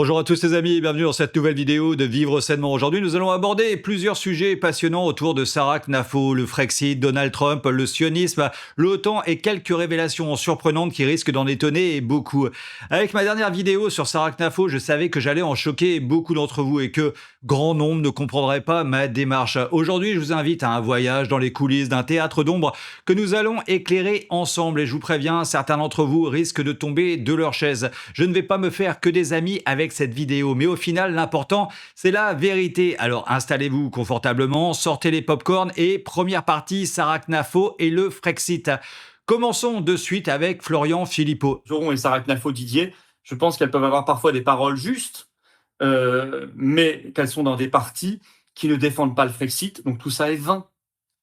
Bonjour à tous les amis et bienvenue dans cette nouvelle vidéo de Vivre Sainement. Aujourd'hui, nous allons aborder plusieurs sujets passionnants autour de Sarah Knafo, le Frexit, Donald Trump, le sionisme, l'OTAN et quelques révélations surprenantes qui risquent d'en étonner beaucoup. Avec ma dernière vidéo sur Sarah Knafo, je savais que j'allais en choquer beaucoup d'entre vous et que grand nombre ne comprendraient pas ma démarche. Aujourd'hui, je vous invite à un voyage dans les coulisses d'un théâtre d'ombre que nous allons éclairer ensemble et je vous préviens, certains d'entre vous risquent de tomber de leur chaise. Je ne vais pas me faire que des amis avec cette vidéo, mais au final, l'important, c'est la vérité. Alors installez-vous confortablement, sortez les pop-corns et première partie, Sarah Knafo et le Frexit. Commençons de suite avec Florian Philippot. Joron et Sarah Knafo Didier, je pense qu'elles peuvent avoir parfois des paroles justes, mais qu'elles sont dans des partis qui ne défendent pas le Frexit, donc tout ça est vain,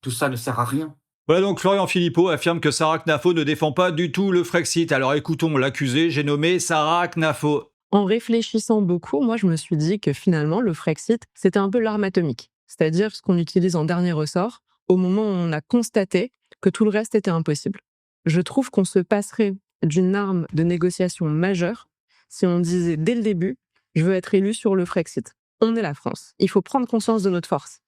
tout ça ne sert à rien. Voilà donc Florian Philippot affirme que Sarah Knafo ne défend pas du tout le Frexit. Alors écoutons l'accusé, j'ai nommé Sarah Knafo. En réfléchissant beaucoup, moi je me suis dit que finalement le Frexit, c'était un peu l'arme atomique, c'est-à-dire ce qu'on utilise en dernier ressort au moment où on a constaté que tout le reste était impossible. Je trouve qu'on se passerait d'une arme de négociation majeure si on disait dès le début « je veux être élu sur le Frexit ». On est la France, il faut prendre conscience de notre force.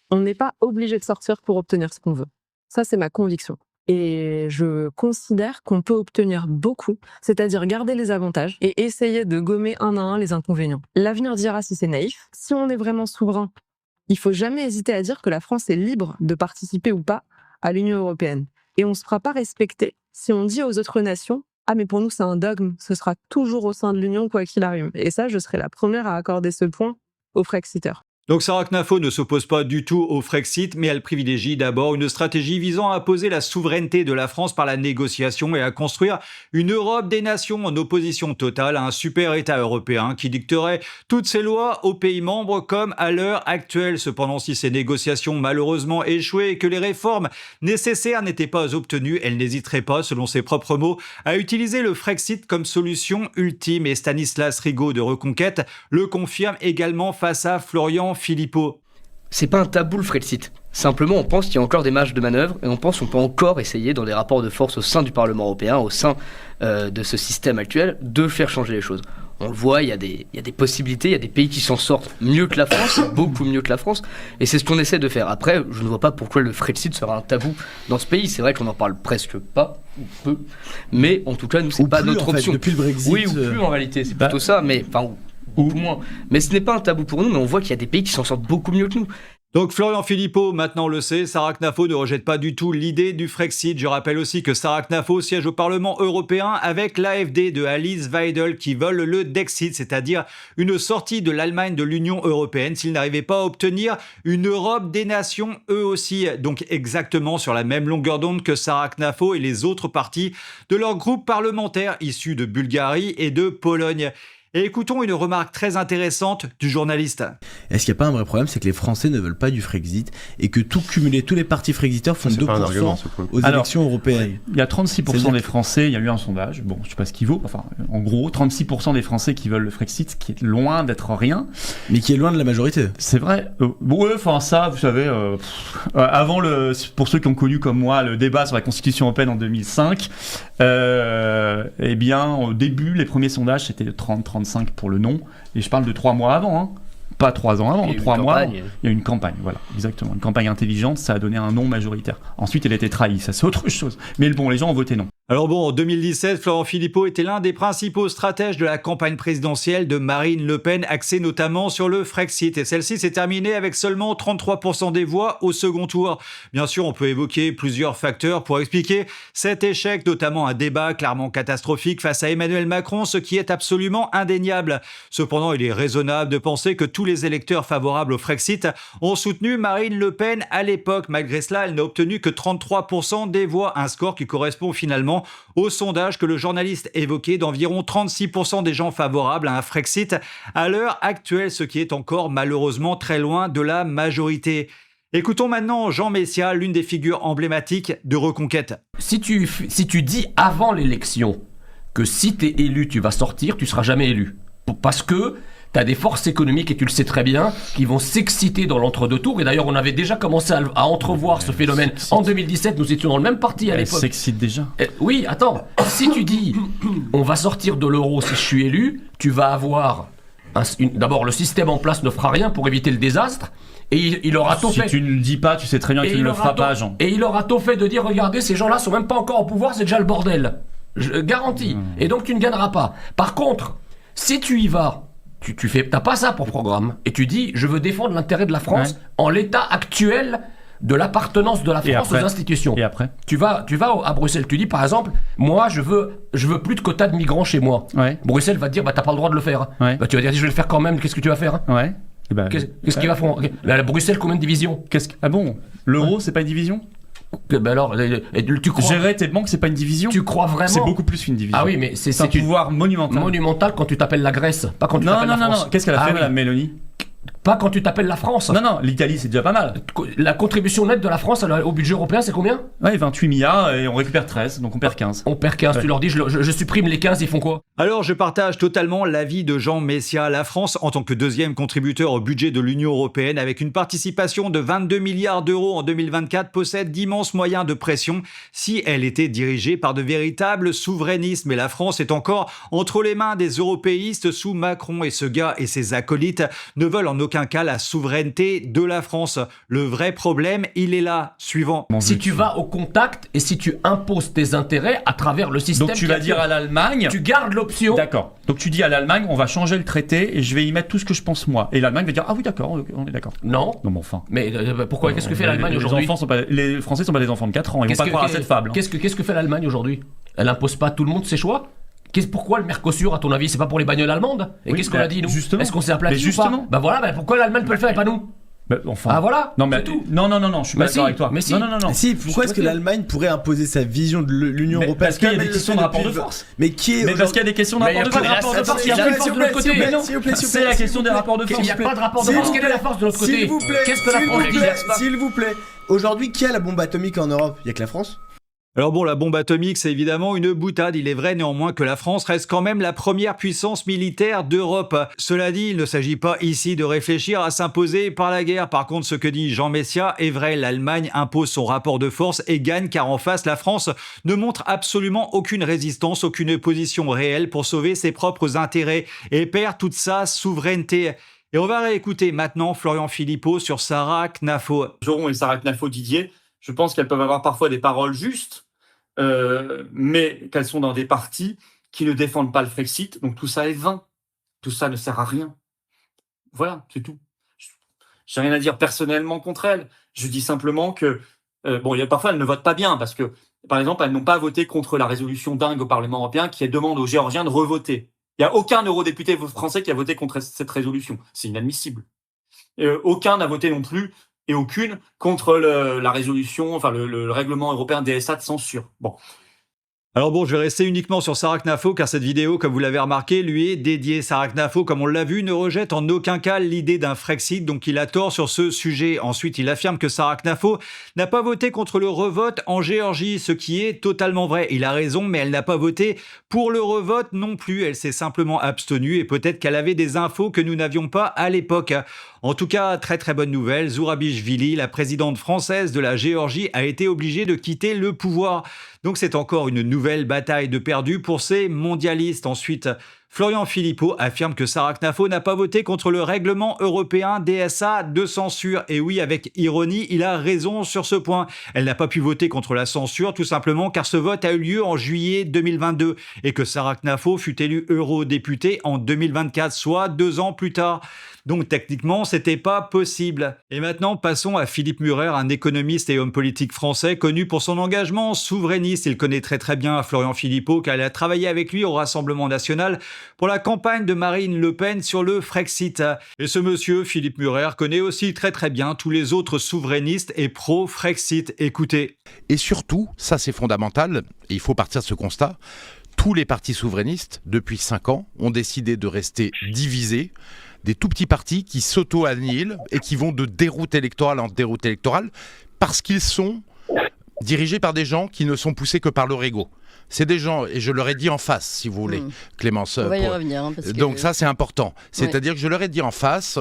On n'est pas obligé de sortir pour obtenir ce qu'on veut. Ça, c'est ma conviction. Et je considère qu'on peut obtenir beaucoup, c'est-à-dire garder les avantages et essayer de gommer un à un les inconvénients. L'avenir dira si c'est naïf. Si on est vraiment souverain, il faut jamais hésiter à dire que la France est libre de participer ou pas à l'Union européenne. Et on ne se fera pas respecter si on dit aux autres nations « Ah mais pour nous c'est un dogme, ce sera toujours au sein de l'Union quoi qu'il arrive ». Et ça, je serai la première à accorder ce point aux Frexiteurs. Donc Sarah Knafo ne s'oppose pas du tout au Frexit, mais elle privilégie d'abord une stratégie visant à imposer la souveraineté de la France par la négociation et à construire une Europe des nations en opposition totale à un super État européen qui dicterait toutes ses lois aux pays membres comme à l'heure actuelle. Cependant, si ces négociations malheureusement échouaient et que les réformes nécessaires n'étaient pas obtenues, elle n'hésiterait pas, selon ses propres mots, à utiliser le Frexit comme solution ultime. Et Stanislas Rigaud de Reconquête le confirme également face à Florian Philippot. C'est pas un tabou le Frexit. Simplement, on pense qu'il y a encore des marges de manœuvre et on pense qu'on peut encore essayer, dans des rapports de force au sein du Parlement européen, au sein de ce système actuel, de faire changer les choses. On le voit, il y a des possibilités, il y a des pays qui s'en sortent mieux que la France, beaucoup mieux que la France, et c'est ce qu'on essaie de faire. Après, je ne vois pas pourquoi le Frexit sera un tabou dans ce pays. C'est vrai qu'on n'en parle presque pas, ou peu, mais en tout cas, nous, c'est pas notre option. Depuis le Brexit. Oui, ou plus en réalité, c'est plutôt ça, mais enfin. Ou moins. Mais ce n'est pas un tabou pour nous, mais on voit qu'il y a des pays qui s'en sortent beaucoup mieux que nous. Donc Florian Philippot, maintenant on le sait, Sarah Knafo ne rejette pas du tout l'idée du Frexit. Je rappelle aussi que Sarah Knafo siège au Parlement européen avec l'AfD de Alice Weidel qui veulent le Dexit, c'est-à-dire une sortie de l'Allemagne de l'Union européenne s'ils n'arrivaient pas à obtenir une Europe des nations eux aussi. Donc exactement sur la même longueur d'onde que Sarah Knafo et les autres partis de leur groupe parlementaire issus de Bulgarie et de Pologne. Et écoutons une remarque très intéressante du journaliste. Est-ce qu'il n'y a pas un vrai problème, c'est que les Français ne veulent pas du Frexit et que tout cumulé, tous les partis frexiteurs font 2% aux élections européennes. Il y a 36% des Français, il y a eu un sondage, bon, je sais pas ce qu'il vaut, enfin, en gros, 36% des Français qui veulent le Frexit, ce qui est loin d'être rien. Mais qui est loin de la majorité. C'est vrai. Bon, enfin, ça, vous savez, avant pour ceux qui ont connu comme moi le débat sur la Constitution européenne en 2005, eh bien, au début, les premiers sondages, c'était de 30-35 pour le non, et je parle de 3 mois avant, hein. Pas 3 ans avant, 3 mois avant. Il y a eu une campagne, voilà, exactement. Une campagne intelligente, ça a donné un non majoritaire. Ensuite, elle a été trahie, ça c'est autre chose. Mais bon, les gens ont voté non. Alors bon, en 2017, Florian Philippot était l'un des principaux stratèges de la campagne présidentielle de Marine Le Pen, axée notamment sur le Frexit. Et celle-ci s'est terminée avec seulement 33% des voix au second tour. Bien sûr, on peut évoquer plusieurs facteurs pour expliquer cet échec, notamment un débat clairement catastrophique face à Emmanuel Macron, ce qui est absolument indéniable. Cependant, il est raisonnable de penser que tous les électeurs favorables au Frexit ont soutenu Marine Le Pen à l'époque. Malgré cela, elle n'a obtenu que 33% des voix, un score qui correspond finalement au sondage que le journaliste évoquait d'environ 36% des gens favorables à un Frexit à l'heure actuelle, ce qui est encore malheureusement très loin de la majorité. Écoutons maintenant Jean Messia, l'une des figures emblématiques de Reconquête. Si tu dis avant l'élection que si tu es élu, tu vas sortir, tu seras jamais élu. Parce que tu as des forces économiques, et tu le sais très bien, qui vont s'exciter dans l'entre-deux tours. Et d'ailleurs, on avait déjà commencé à entrevoir ce phénomène. En 2017, nous étions dans le même parti à l'époque. Elle s'excite déjà. Oui, attends. Si tu dis, on va sortir de l'euro si je suis élu, tu vas avoir D'abord, le système en place ne fera rien pour éviter le désastre. Et il aura tout fait. Si tu ne le dis pas, tu sais très bien qu'il ne le fera pas, Jean. Et il aura tout fait de dire, regardez, ces gens-là sont même pas encore au pouvoir, c'est déjà le bordel. Je garantis. Et donc tu ne gagneras pas. Par contre, si tu y vas, t'as pas ça pour programme, et tu dis, je veux défendre l'intérêt de la France en l'état actuel de l'appartenance de la France aux institutions. Et après, tu vas à Bruxelles, tu dis par exemple, moi je veux plus de quotas de migrants chez moi. Bruxelles va te dire, bah t'as pas le droit de le faire. Bah tu vas dire, je vais le faire quand même. Qu'est-ce que tu vas faire? Qu'est-ce qu'il va faire? La Bruxelles, combien de divisions? Ah bon? L'euro, c'est pas une division? Ben alors, tu crois... Gérer tes banques, c'est pas une division? Tu crois vraiment? C'est beaucoup plus qu'une division. Ah oui, mais c'est un pouvoir monumental. Monumental quand tu t'appelles la Grèce, pas quand tu t'appelles la France. Non. Qu'est-ce qu'elle a fait, Madame Mélanie? Pas quand tu t'appelles la France. Non, l'Italie, c'est déjà pas mal. La contribution nette de la France au budget européen, c'est combien? 28 milliards et on récupère 13, donc on perd 15. On perd 15, tu leur dis, je supprime les 15, ils font quoi? Alors, je partage totalement l'avis de Jean Messia. La France, en tant que deuxième contributeur au budget de l'Union européenne, avec une participation de 22 milliards d'euros en 2024, possède d'immenses moyens de pression si elle était dirigée par de véritables souverainistes. Mais la France est encore entre les mains des européistes sous Macron, et ce gars et ses acolytes ne veulent en aucun cas la souveraineté de la France. Le vrai problème, il est là. Suivant. Si tu vas au contact et si tu imposes tes intérêts à travers le système... Donc tu vas dire à l'Allemagne... Tu gardes l'option... D'accord. Donc tu dis à l'Allemagne, on va changer le traité et je vais y mettre tout ce que je pense moi. Et l'Allemagne va dire, ah oui d'accord, on est d'accord. Non. Non mais enfin... Mais pourquoi? Qu'est-ce que fait l'Allemagne aujourd'hui? Les Français sont pas des enfants de 4 ans, ils vont pas croire à cette fable. Qu'est-ce que fait l'Allemagne aujourd'hui? Elle impose pas à tout le monde ses choix? Pourquoi le Mercosur, à ton avis, c'est pas pour les bagnoles allemandes? Et qu'est-ce qu'on a dit, nous? Est-ce qu'on s'est aplati ou pas? Bah voilà, pourquoi l'Allemagne peut le faire et pas nous? Enfin. Ah voilà. Non, mais tout. Non, je suis pas d'accord avec toi. Mais si. Non. Si, pourquoi est-ce que l'Allemagne pourrait imposer sa vision de l'Union européenne? Parce qu'il y a des questions de rapport de force. Mais parce qu'il y a des questions de rapport de force. Il y a pas de force de l'autre côté. C'est la question des rapports de force. Il n'y a pas de rapport de force. Quelle est la force de l'autre côté? S'il vous plaît. Qu'est-ce que la France n'exerce pas? S'il vous plaît. Aujourd'hui, qui a la bombe atomique en Europe? Il y a que la France. Alors bon, la bombe atomique, c'est évidemment une boutade. Il est vrai néanmoins que la France reste quand même la première puissance militaire d'Europe. Cela dit, il ne s'agit pas ici de réfléchir à s'imposer par la guerre. Par contre, ce que dit Jean Messia est vrai. L'Allemagne impose son rapport de force et gagne, car en face, la France ne montre absolument aucune résistance, aucune position réelle pour sauver ses propres intérêts et perd toute sa souveraineté. Et on va réécouter maintenant Florian Philippot sur Sarah Knafo. Joron et Sarah Knafo Didier, je pense qu'elles peuvent avoir parfois des paroles justes, mais qu'elles sont dans des partis qui ne défendent pas le Frexit, donc tout ça est vain. Tout ça ne sert à rien. Voilà, c'est tout. J'ai rien à dire personnellement contre elles. Je dis simplement que, parfois elles ne votent pas bien, parce que, par exemple, elles n'ont pas voté contre la résolution dingue au Parlement européen qui demande aux Géorgiens de revoter. Il n'y a aucun eurodéputé français qui a voté contre cette résolution. C'est inadmissible. Aucun n'a voté non plus, et aucune, contre la résolution, enfin le règlement européen DSA de censure. Bon. Alors bon, je vais rester uniquement sur Sarah Knafo, car cette vidéo, comme vous l'avez remarqué, lui est dédiée. Sarah Knafo, comme on l'a vu, ne rejette en aucun cas l'idée d'un Frexit, donc il a tort sur ce sujet. Ensuite, il affirme que Sarah Knafo n'a pas voté contre le revote en Géorgie, ce qui est totalement vrai. Il a raison, mais elle n'a pas voté pour le revote non plus. Elle s'est simplement abstenue, et peut-être qu'elle avait des infos que nous n'avions pas à l'époque. En tout cas, très très bonne nouvelle, Zourabichvili, la présidente française de la Géorgie, a été obligée de quitter le pouvoir. Donc c'est encore une nouvelle bataille de perdu pour ces mondialistes. Ensuite, Florian Philippot affirme que Sarah Knafo n'a pas voté contre le règlement européen DSA de censure. Et oui, avec ironie, il a raison sur ce point. Elle n'a pas pu voter contre la censure, tout simplement car ce vote a eu lieu en juillet 2022 et que Sarah Knafo fut élue eurodéputée en 2024, soit 2 ans plus tard. Donc techniquement, c'était pas possible. Et maintenant, passons à Philippe Murer, un économiste et homme politique français connu pour son engagement souverainiste. Il connaît très très bien Florian Philippot car il a travaillé avec lui au Rassemblement national pour la campagne de Marine Le Pen sur le Frexit. Et ce monsieur, Philippe Murer, connaît aussi très très bien tous les autres souverainistes et pro-Frexit. Écoutez. Et surtout, ça c'est fondamental, et il faut partir de ce constat, tous les partis souverainistes, depuis 5 ans, ont décidé de rester divisés, des tout petits partis qui s'auto-annihilent et qui vont de déroute électorale en déroute électorale parce qu'ils sont dirigés par des gens qui ne sont poussés que par leur ego. C'est des gens, et je leur ai dit en face, si vous voulez, Clémence. On va y revenir. Hein, parce que... Donc ça, c'est important. C'est-à-dire que je leur ai dit en face,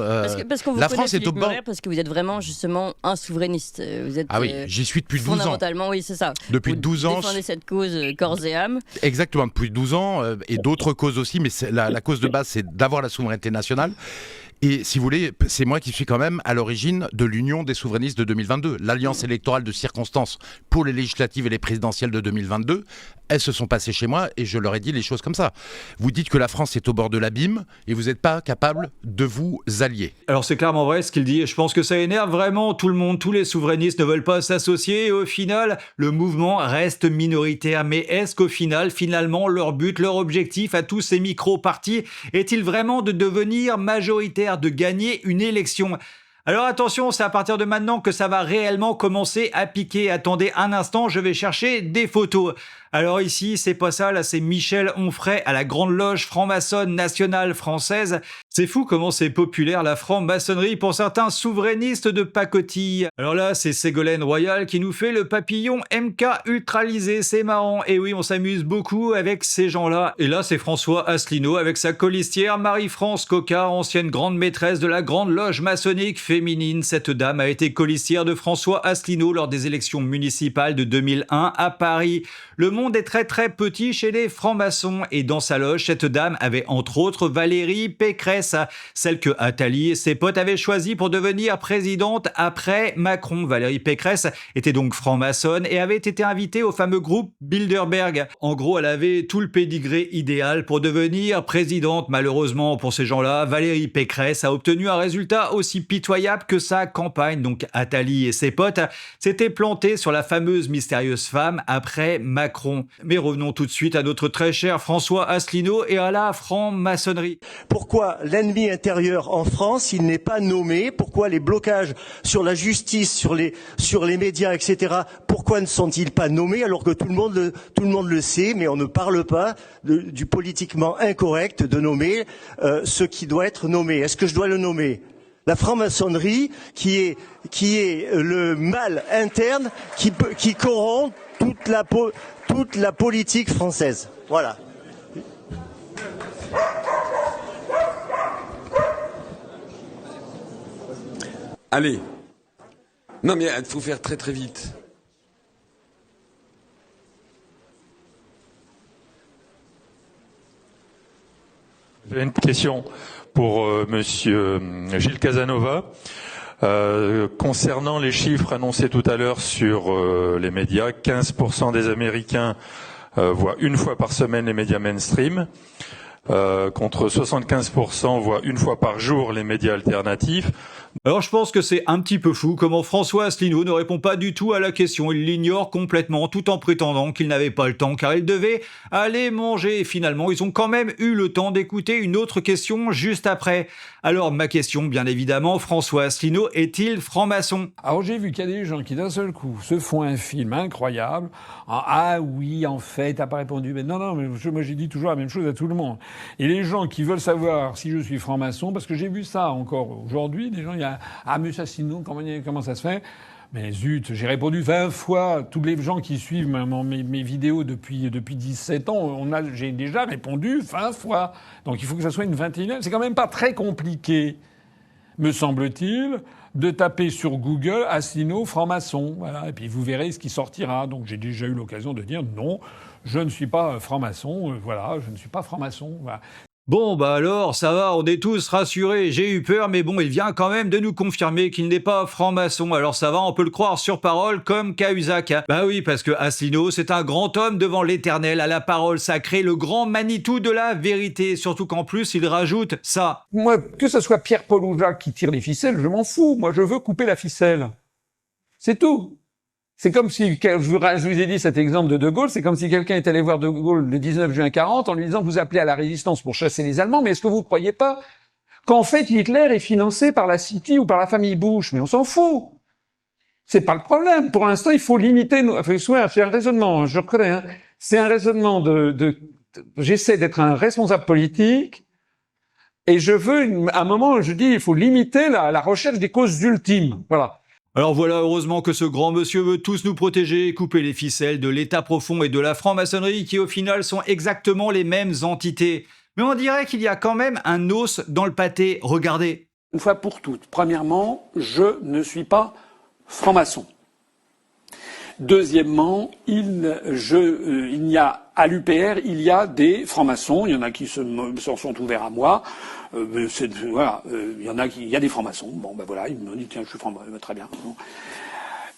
parce qu'on vous la connaît, France est au bord... Parce que vous êtes vraiment, justement, un souverainiste. Vous êtes, ah oui, j'y suis depuis 12 ans. Fondamentalement, oui, c'est ça. Depuis vous 12 ans... Vous défendez cette cause corps et âme. Exactement, depuis 12 ans, et d'autres causes aussi, mais la cause de base, c'est d'avoir la souveraineté nationale. Et si vous voulez, c'est moi qui suis quand même à l'origine de l'Union des souverainistes de 2022. L'alliance électorale de circonstances pour les législatives et les présidentielles de 2022, elles se sont passées chez moi et je leur ai dit les choses comme ça. Vous dites que la France est au bord de l'abîme et vous n'êtes pas capable de vous allier. Alors c'est clairement vrai ce qu'il dit et je pense que ça énerve vraiment tout le monde. Tous les souverainistes ne veulent pas s'associer et au final, le mouvement reste minoritaire. Mais est-ce qu'au final, finalement, leur but, leur objectif à tous ces micro-partis est-il vraiment de devenir majoritaire, de gagner une élection ? Alors attention, c'est à partir de maintenant que ça va réellement commencer à piquer. Attendez un instant, je vais chercher des photos. Alors ici, c'est pas ça, là c'est Michel Onfray à la Grande Loge franc-maçonne nationale française. C'est fou comment c'est populaire la franc-maçonnerie pour certains souverainistes de pacotille. Alors là, c'est Ségolène Royal qui nous fait le papillon MK ultralisé, c'est marrant. Et oui, on s'amuse beaucoup avec ces gens-là. Et là, c'est François Asselineau avec sa colistière Marie-France Coquart, ancienne grande maîtresse de la Grande Loge maçonnique féminine. Cette dame a été colistière de François Asselineau lors des élections municipales de 2001 à Paris. Le monde est très très petit chez les francs-maçons et dans sa loge, cette dame avait entre autres Valérie Pécresse, celle que Attali et ses potes avaient choisie pour devenir présidente après Macron. Valérie Pécresse était donc franc-maçonne et avait été invitée au fameux groupe Bilderberg. En gros, elle avait tout le pédigré idéal pour devenir présidente. Malheureusement pour ces gens-là, Valérie Pécresse a obtenu un résultat aussi pitoyable que sa campagne. Donc Attali et ses potes s'étaient plantés sur la fameuse mystérieuse femme après Macron. Mais revenons tout de suite à notre très cher François Asselineau et à la franc-maçonnerie. Pourquoi l'ennemi intérieur en France, il n'est pas nommé? Pourquoi les blocages sur la justice, sur les médias, etc., pourquoi ne sont-ils pas nommés alors que tout le monde le sait, mais on ne parle pas du politiquement incorrect de nommer ce qui doit être nommé? Est-ce que je dois le nommer? La franc-maçonnerie qui est le mal interne qui corrompt toute la politique française. Voilà. Allez. Non mais il faut faire très très vite. J'ai une question pour monsieur Gilles Casanova. Concernant les chiffres annoncés tout à l'heure sur les médias, 15% des Américains voient une fois par semaine les médias mainstream, contre 75% voient une fois par jour les médias alternatifs. Alors je pense que c'est un petit peu fou comment François Asselineau ne répond pas du tout à la question. Il l'ignore complètement tout en prétendant qu'il n'avait pas le temps car il devait aller manger. Et finalement, ils ont quand même eu le temps d'écouter une autre question juste après. Alors ma question, bien évidemment, François Asselineau est-il franc-maçon? Alors j'ai vu qu'il y a des gens qui d'un seul coup se font un film incroyable. Ah oui, en fait, t'as pas répondu. Mais non, mais moi j'ai dit toujours la même chose à tout le monde. Et les gens qui veulent savoir si je suis franc-maçon, parce que j'ai vu ça encore aujourd'hui, des gens, il y a monsieur Asselineau, comment ça se fait? Mais zut, j'ai répondu 20 fois. Tous les gens qui suivent mes vidéos depuis 17 ans, j'ai déjà répondu 20 fois. Donc il faut que ça soit une 21e. C'est quand même pas très compliqué, me semble-t-il, de taper sur Google Asselineau franc-maçon. Voilà. Et puis vous verrez ce qui sortira. Donc j'ai déjà eu l'occasion de dire non, je ne suis pas franc-maçon. Voilà, je ne suis pas franc-maçon. Voilà. Bon bah alors, ça va, on est tous rassurés, j'ai eu peur, mais bon, il vient quand même de nous confirmer qu'il n'est pas franc-maçon, alors ça va, on peut le croire sur parole comme Cahuzac. Bah oui, parce que Asselineau, c'est un grand homme devant l'éternel, à la parole sacrée, le grand Manitou de la vérité, surtout qu'en plus, il rajoute ça. Moi, que ce soit Pierre-Paul ou Jacques qui tire les ficelles, je m'en fous, moi je veux couper la ficelle. C'est tout. C'est comme si, je vous ai dit cet exemple de Gaulle, c'est comme si quelqu'un est allé voir De Gaulle le 19 juin 40 en lui disant vous appelez à la résistance pour chasser les Allemands, mais est-ce que vous ne croyez pas qu'en fait Hitler est financé par la City ou par la famille Bush? Mais on s'en fout. C'est pas le problème. Pour l'instant, il faut limiter c'est un raisonnement, je reconnais, hein. C'est un raisonnement j'essaie d'être un responsable politique et je veux, à un moment, je dis, il faut limiter la recherche des causes ultimes. Voilà. Alors voilà, heureusement que ce grand monsieur veut tous nous protéger et couper les ficelles de l'État profond et de la franc-maçonnerie qui au final sont exactement les mêmes entités. Mais on dirait qu'il y a quand même un os dans le pâté, regardez. Une fois pour toutes, premièrement, je ne suis pas franc-maçon. Deuxièmement, il y a à l'UPR, il y a des francs-maçons. Il y en a qui s'en sont ouverts à moi. Il y a des francs-maçons. Bon, ben voilà, ils me disent tiens, je suis franc-maçon, très bien. Bon.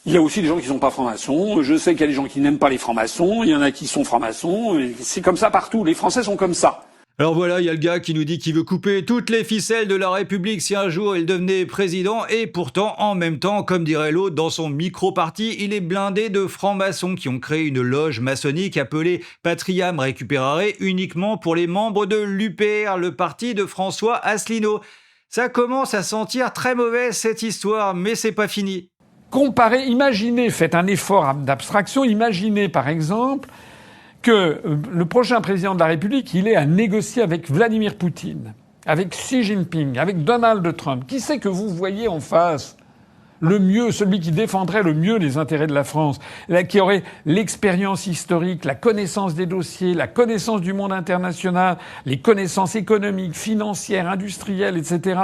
Il y a aussi des gens qui ne sont pas francs-maçons. Je sais qu'il y a des gens qui n'aiment pas les francs-maçons. Il y en a qui sont francs-maçons. C'est comme ça partout. Les Français sont comme ça. Alors voilà, il y a le gars qui nous dit qu'il veut couper toutes les ficelles de la République si un jour il devenait président, et pourtant, en même temps, comme dirait l'autre, dans son micro-parti, il est blindé de francs-maçons qui ont créé une loge maçonnique appelée Patriam Recuperare uniquement pour les membres de l'UPR, le parti de François Asselineau. Ça commence à sentir très mauvais cette histoire, mais c'est pas fini. Comparez, imaginez, faites un effort d'abstraction, imaginez par exemple que le prochain président de la République, il ait à négocier avec Vladimir Poutine, avec Xi Jinping, avec Donald Trump. Qui c'est que vous voyez en face le mieux, celui qui défendrait le mieux les intérêts de la France, qui aurait l'expérience historique, la connaissance des dossiers, la connaissance du monde international, les connaissances économiques, financières, industrielles, etc.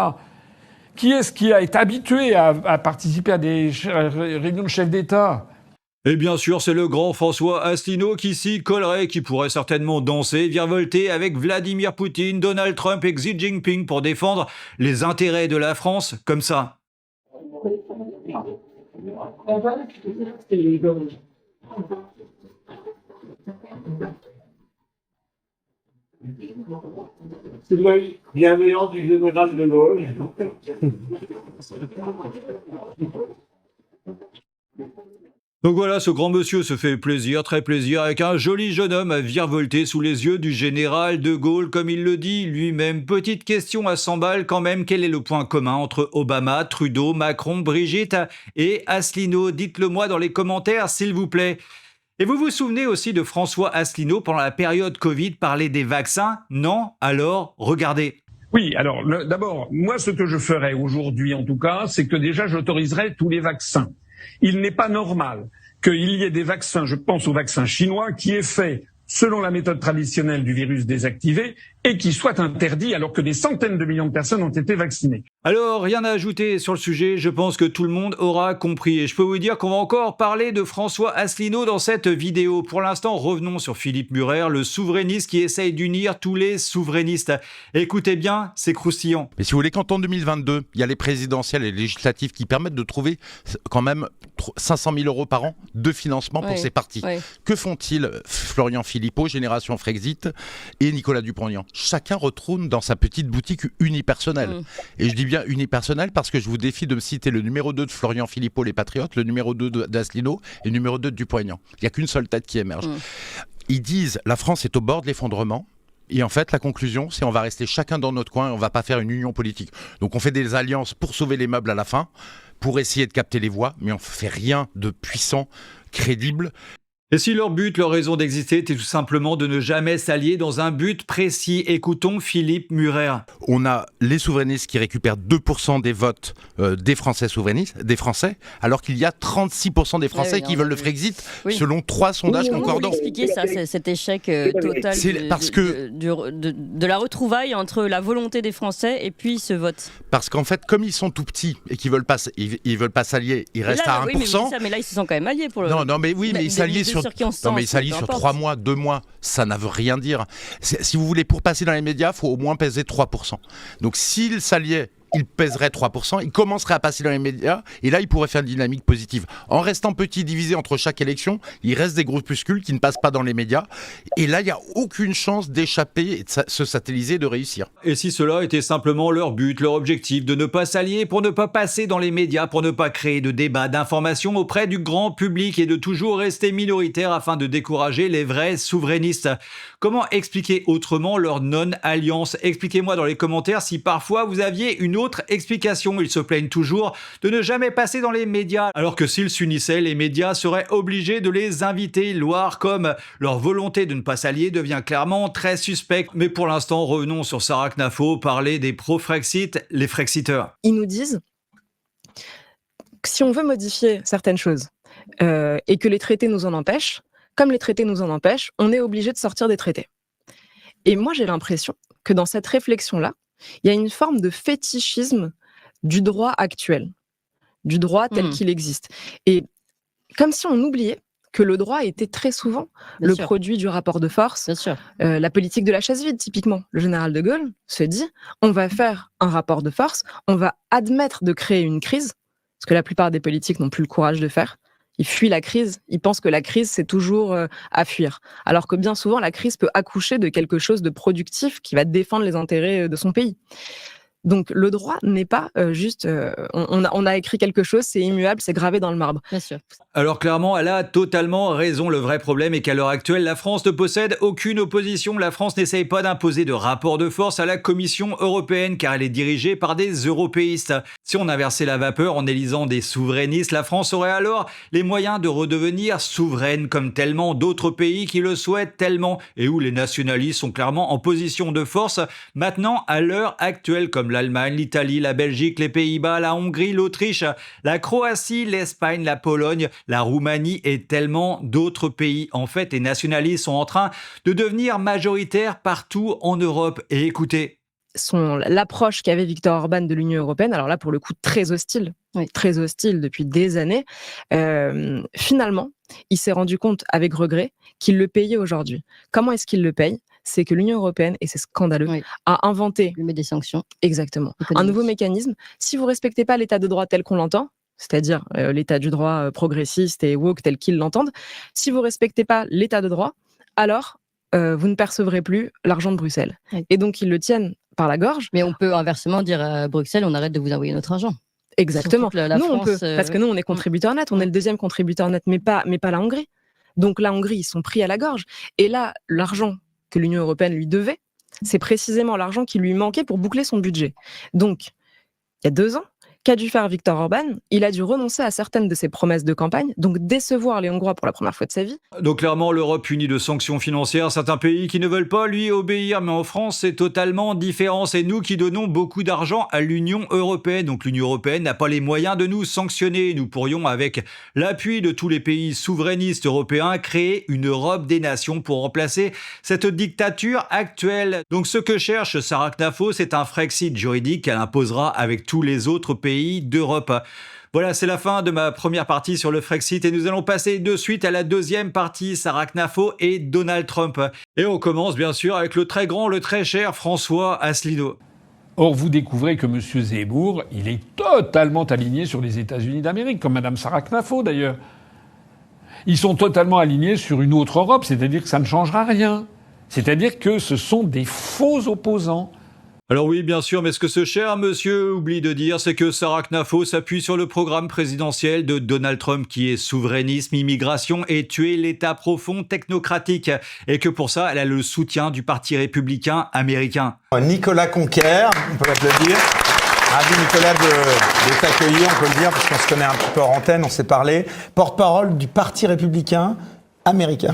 Qui est-ce qui est habitué à participer à des réunions de chefs d'État ? Et bien sûr, c'est le grand François Asselineau qui s'y collerait, qui pourrait certainement danser, virevolter avec Vladimir Poutine, Donald Trump et Xi Jinping pour défendre les intérêts de la France, comme ça. C'est l'œil bienveillant du général de Gaulle. Donc voilà, ce grand monsieur se fait plaisir, très plaisir, avec un joli jeune homme à virevolter sous les yeux du général de Gaulle, comme il le dit lui-même. Petite question à 100 balles quand même, quel est le point commun entre Obama, Trudeau, Macron, Brigitte et Asselineau? Dites-le moi dans les commentaires, s'il vous plaît. Et vous vous souvenez aussi de François Asselineau pendant la période Covid parler des vaccins? Non? Alors, regardez. Oui, alors d'abord, moi ce que je ferais aujourd'hui en tout cas, c'est que déjà j'autoriserais tous les vaccins. Il n'est pas normal qu'il y ait des vaccins, je pense au vaccin chinois, qui est fait selon la méthode traditionnelle du virus désactivé et qui soit interdit alors que des centaines de millions de personnes ont été vaccinées. Alors, rien à ajouter sur le sujet, je pense que tout le monde aura compris. Et je peux vous dire qu'on va encore parler de François Asselineau dans cette vidéo. Pour l'instant, revenons sur Philippe Murer, le souverainiste qui essaye d'unir tous les souverainistes. Écoutez bien, c'est croustillant. Mais si vous voulez qu'en 2022, il y a les présidentielles et les législatives qui permettent de trouver quand même 500 000 € par an de financement pour ces partis. Ouais. Que font-ils, Florian Philippot, Génération Frexit et Nicolas Dupont-Aignan? Chacun retourne dans sa petite boutique unipersonnelle. Et je dis bien unipersonnelle parce que je vous défie de me citer le numéro 2 de Florian Philippot, les Patriotes, le numéro 2 d'Asselineau et le numéro 2 de Dupont-Aignan. Il n'y a qu'une seule tête qui émerge. Ils disent la France est au bord de l'effondrement. Et en fait, la conclusion, c'est on va rester chacun dans notre coin et on va pas faire une union politique. Donc on fait des alliances pour sauver les meubles à la fin, pour essayer de capter les voix, mais on fait rien de puissant, crédible. Et si leur but, leur raison d'exister était tout simplement de ne jamais s'allier dans un but précis? Écoutons Philippe Murer. On a les souverainistes qui récupèrent 2% des votes des Français souverainistes, des Français, alors qu'il y a 36% des Français qui veulent le Frexit, selon 3 sondages concordants. Comment expliquer ça, cet échec total de la retrouvaille entre la volonté des Français et puis ce vote? Parce qu'en fait, comme ils sont tout petits et qu'ils veulent pas s'allier, ils restent à 1%. Oui, mais là, ils se sont quand même alliés pour le... Non, mais oui, mais ils s'allient sur... Non, mais ils s'allient sur 3 mois, 2 mois, ça ne veut rien dire. Si vous voulez, pour passer dans les médias, il faut au moins peser 3%. Donc s'ils s'alliaient, il pèserait 3%, il commencerait à passer dans les médias, et là, il pourrait faire une dynamique positive. En restant petit, divisé entre chaque élection, il reste des groupuscules qui ne passent pas dans les médias, et là, il n'y a aucune chance d'échapper et de se satelliser, de réussir. Et si cela était simplement leur but, leur objectif, de ne pas s'allier pour ne pas passer dans les médias, pour ne pas créer de débats, d'informations auprès du grand public et de toujours rester minoritaire afin de décourager les vrais souverainistes? Comment expliquer autrement leur non-alliance? Expliquez-moi dans les commentaires si parfois vous aviez une autre explication. Ils se plaignent toujours de ne jamais passer dans les médias, alors que s'ils s'unissaient, les médias seraient obligés de les inviter. Loire comme leur volonté de ne pas s'allier devient clairement très suspecte. Mais pour l'instant, revenons sur Sarah Knafo, parler des pro-Frexit, les Frexiteurs. Ils nous disent si on veut modifier certaines choses et que les traités nous en empêchent, comme les traités nous en empêchent, on est obligé de sortir des traités. Et moi, j'ai l'impression que dans cette réflexion-là, il y a une forme de fétichisme du droit actuel, du droit tel qu'il existe. Et comme si on oubliait que le droit était très souvent le produit du rapport de force. La politique de la chaise vide, typiquement. Le général de Gaulle se dit, on va faire un rapport de force, on va admettre de créer une crise, ce que la plupart des politiques n'ont plus le courage de faire. Ils fuient la crise, ils pensent que la crise, c'est toujours à fuir. Alors que bien souvent, la crise peut accoucher de quelque chose de productif qui va défendre les intérêts de son pays. Donc le droit n'est pas juste, on a écrit quelque chose, c'est immuable, c'est gravé dans le marbre. Bien sûr. Alors clairement, elle a totalement raison. Le vrai problème est qu'à l'heure actuelle, la France ne possède aucune opposition. La France n'essaye pas d'imposer de rapport de force à la Commission européenne car elle est dirigée par des européistes. Si on inversait la vapeur en élisant des souverainistes, la France aurait alors les moyens de redevenir souveraine comme tellement d'autres pays qui le souhaitent tellement et où les nationalistes sont clairement en position de force maintenant à l'heure actuelle comme l'Allemagne, l'Italie, la Belgique, les Pays-Bas, la Hongrie, l'Autriche, la Croatie, l'Espagne, la Pologne, la Roumanie et tellement d'autres pays. En fait, les nationalistes sont en train de devenir majoritaires partout en Europe. Et écoutez, l'approche qu'avait Viktor Orban de l'Union européenne, alors là pour le coup très hostile depuis des années, finalement il s'est rendu compte avec regret qu'il le payait aujourd'hui. Comment est-ce qu'il le paye ? C'est que l'Union européenne, et c'est scandaleux, a inventé des sanctions. Exactement. Un nouveau mécanisme. Si vous respectez pas l'état de droit tel qu'on l'entend, c'est-à-dire l'état du droit progressiste et woke tel qu'ils l'entendent, si vous respectez pas l'état de droit, alors vous ne percevrez plus l'argent de Bruxelles. Et donc ils le tiennent par la gorge. Mais on peut inversement dire à Bruxelles, on arrête de vous envoyer notre argent. Exactement. La nous, France, on peut, parce que nous, on est contributeur net, on est le deuxième contributeur net, mais pas la Hongrie. Donc la Hongrie, ils sont pris à la gorge. Et là, l'argent que l'Union européenne lui devait, c'est précisément l'argent qui lui manquait pour boucler son budget. Donc, il y a 2 ans, qu'a dû faire Viktor Orban ? Il a dû renoncer à certaines de ses promesses de campagne, donc décevoir les Hongrois pour la première fois de sa vie. Donc clairement, l'Europe punit de sanctions financières certains pays qui ne veulent pas lui obéir, mais en France, c'est totalement différent. C'est nous qui donnons beaucoup d'argent à l'Union européenne. Donc l'Union européenne n'a pas les moyens de nous sanctionner. Nous pourrions, avec l'appui de tous les pays souverainistes européens, créer une Europe des nations pour remplacer cette dictature actuelle. Donc ce que cherche Sarah Knafo, c'est un Frexit juridique qu'elle imposera avec tous les autres pays d'Europe. Voilà, c'est la fin de ma première partie sur le Frexit et nous allons passer de suite à la deuxième partie, Sarah Knafo et Donald Trump. Et on commence bien sûr avec le très grand, le très cher François Asselineau. Or, vous découvrez que M. Zemmour, il est totalement aligné sur les États-Unis d'Amérique, comme Mme Sarah Knafo d'ailleurs. Ils sont totalement alignés sur une autre Europe, c'est-à-dire que ça ne changera rien. C'est-à-dire que ce sont des faux opposants. Alors oui, bien sûr, mais ce que ce cher monsieur oublie de dire, c'est que Sarah Knafo s'appuie sur le programme présidentiel de Donald Trump qui est souverainisme, immigration et tuer l'État profond technocratique. Et que pour ça, elle a le soutien du Parti républicain américain. Nicolas Conquer, on peut l'applaudir. Ravi Nicolas de t'accueillir, on peut le dire, parce qu'on se connaît un petit peu hors antenne, on s'est parlé. Porte-parole du Parti républicain américain.